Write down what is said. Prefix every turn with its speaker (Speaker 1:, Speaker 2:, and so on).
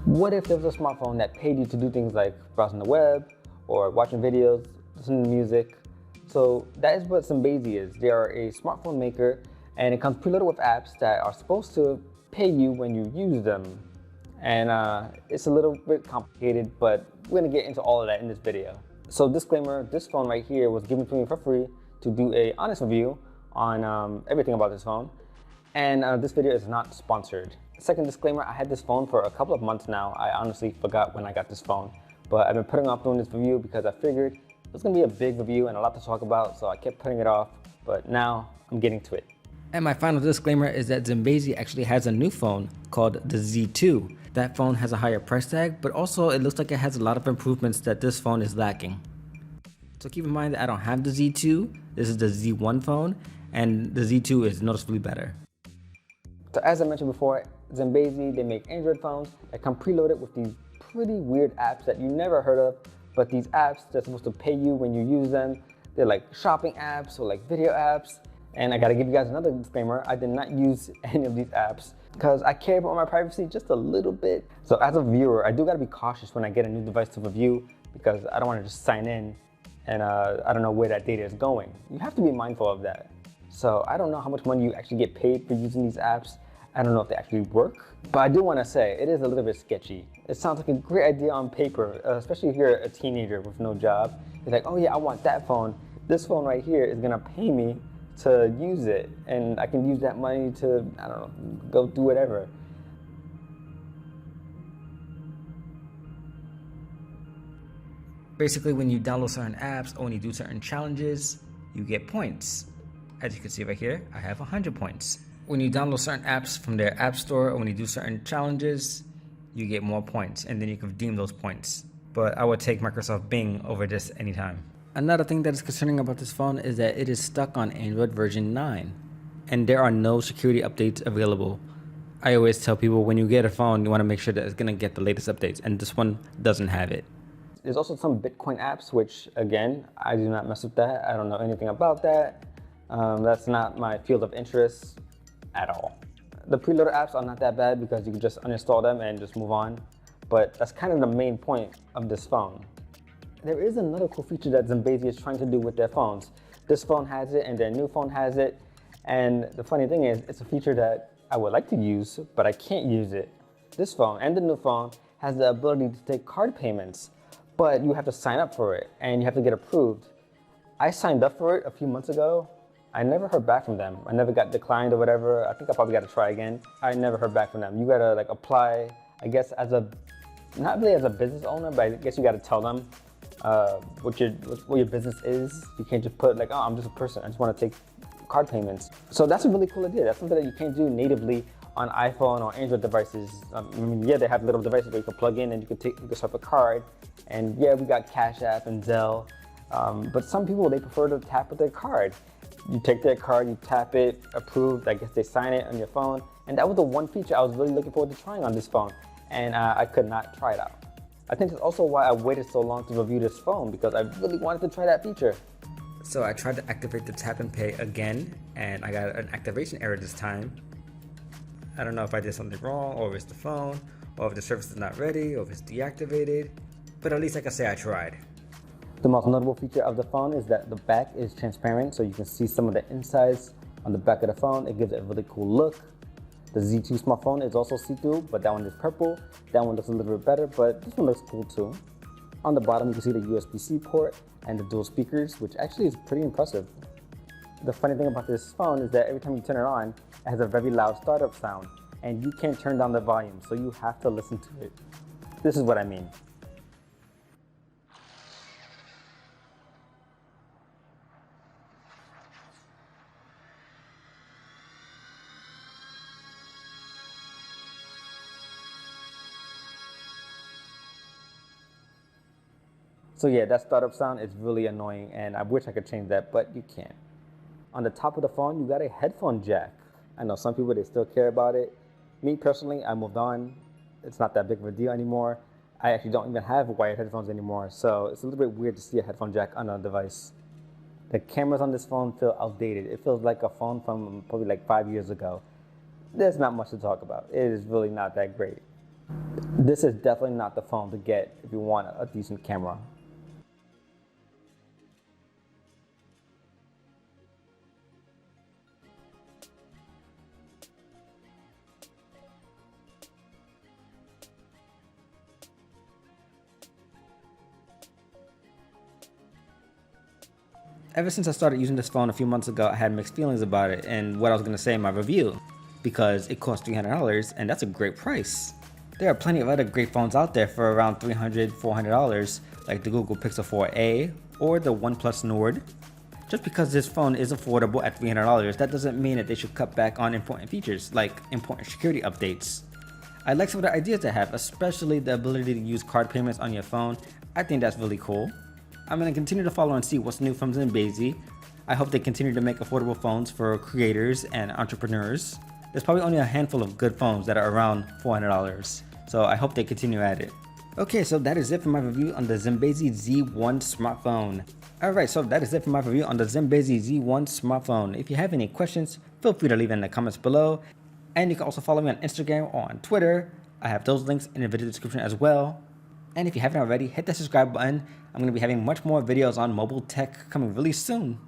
Speaker 1: What if there was a smartphone that paid you to do things like browsing the web or watching videos, listening to music? So that is what ZmBIZI is. They are a smartphone maker, and it comes preloaded with apps that are supposed to pay you when you use them. And it's a little bit complicated, but we're gonna get into all of that in this video. So disclaimer, this phone right here was given to me for free to do a honest review on everything about this phone. And this video is not sponsored. Second disclaimer, I had this phone for a couple of months now. I honestly forgot when I got this phone, but I've been putting off doing this review because I figured it was gonna be a big review and a lot to talk about, so I kept putting it off, but now I'm getting to it. And my final disclaimer is that ZmBIZI actually has a new phone called the Z2. That phone has a higher price tag, but also it looks like it has a lot of improvements that this phone is lacking. So keep in mind that I don't have the Z2, this is the Z1 phone, and the Z2 is noticeably better. So as I mentioned before, ZmBIZI, they make Android phones that come preloaded with these pretty weird apps that you never heard of, but these apps that's supposed to pay you when you use them. They're like shopping apps or like video apps. And I gotta give you guys another disclaimer, I did not use any of these apps because I care about my privacy just a little bit. So as a viewer, I do gotta be cautious when I get a new device to review because I don't wanna just sign in and I don't know where that data is going. You have to be mindful of that. So I don't know how much money you actually get paid for using these apps. I don't know if they actually work, but I do want to say it is a little bit sketchy. It sounds like a great idea on paper, especially if you're a teenager with no job. You're like, oh yeah, I want that phone. This phone right here is gonna pay me to use it, and I can use that money to, I don't know, go do whatever. Basically, when you download certain apps or when you do certain challenges, you get points. As you can see right here, I have 100 points. When you download certain apps from their app store or when you do certain challenges, you get more points and then you can redeem those points. But I would take Microsoft Bing over this anytime. Another thing that is concerning about this phone is that it is stuck on Android version 9 and there are no security updates available. I always tell people when you get a phone, you want to make sure that it's going to get the latest updates, and this one doesn't have it. There's also some Bitcoin apps, which again, I do not mess with that. I don't know anything about that. That's not my field of interest at all. The preloaded apps are not that bad because you can just uninstall them and just move on, but that's kind of the main point of this phone. There is another cool feature that ZmBIZI is trying to do with their phones. This phone has it and their new phone has it, and the funny thing is it's a feature that I would like to use, but I can't use it. This phone and the new phone has the ability to take card payments, but you have to sign up for it and you have to get approved. I signed up for it a few months ago. I never heard back from them. I never got declined or whatever. I think I probably got to try again. I never heard back from them. You gotta like apply, I guess as a, not really as a business owner, but I guess you gotta tell them what your business is. You can't just put like, oh, I'm just a person, I just wanna take card payments. So that's a really cool idea. That's something that you can't do natively on iPhone or Android devices. I mean, yeah, they have little devices where you can plug in and you can swipe a card. And yeah, we got Cash App and Zelle. But some people, they prefer to tap with their card. You take their card, you tap it, approved, I guess they sign it on your phone. And that was the one feature I was really looking forward to trying on this phone. And I could not try it out. I think that's also why I waited so long to review this phone, because I really wanted to try that feature. So I tried to activate the tap and pay again, and I got an activation error this time. I don't know if I did something wrong, or if it's the phone, or if the service is not ready, or if it's deactivated, but at least I can say I tried. The most notable feature of the phone is that the back is transparent, so you can see some of the insides on the back of the phone. It gives it a really cool look. The Z2 smartphone is also see-through, but that one is purple. That one looks a little bit better, but this one looks cool too. On the bottom, you can see the USB-C port and the dual speakers, which actually is pretty impressive. The funny thing about this phone is that every time you turn it on, it has a very loud startup sound, and you can't turn down the volume, so you have to listen to it. This is what I mean. So yeah, that startup sound is really annoying, and I wish I could change that, but you can't. On the top of the phone, you got a headphone jack. I know some people, they still care about it. Me personally, I moved on. It's not that big of a deal anymore. I actually don't even have wired headphones anymore, so it's a little bit weird to see a headphone jack on a device. The cameras on this phone feel outdated. It feels like a phone from probably like 5 years ago. There's not much to talk about. It is really not that great. This is definitely not the phone to get if you want a decent camera. Ever since I started using this phone a few months ago, I had mixed feelings about it and what I was going to say in my review, because it cost $300 and that's a great price. There are plenty of other great phones out there for around $300, $400, like the Google Pixel 4a or the OnePlus Nord. Just because this phone is affordable at $300, that doesn't mean that they should cut back on important features like important security updates. I like some of the ideas they have, especially the ability to use card payments on your phone. I think that's really cool. I'm going to continue to follow and see what's new from ZmBIZI. I hope they continue to make affordable phones for creators and entrepreneurs. There's probably only a handful of good phones that are around $400, so I hope they continue at it. Okay, so that is it for my review on the ZmBIZI Z1 smartphone. Alright, so that is it for my review on the ZmBIZI Z1 smartphone. If you have any questions, feel free to leave it in the comments below. And you can also follow me on Instagram or on Twitter. I have those links in the video description as well. And if you haven't already, hit that subscribe button. I'm going to be having much more videos on mobile tech coming really soon.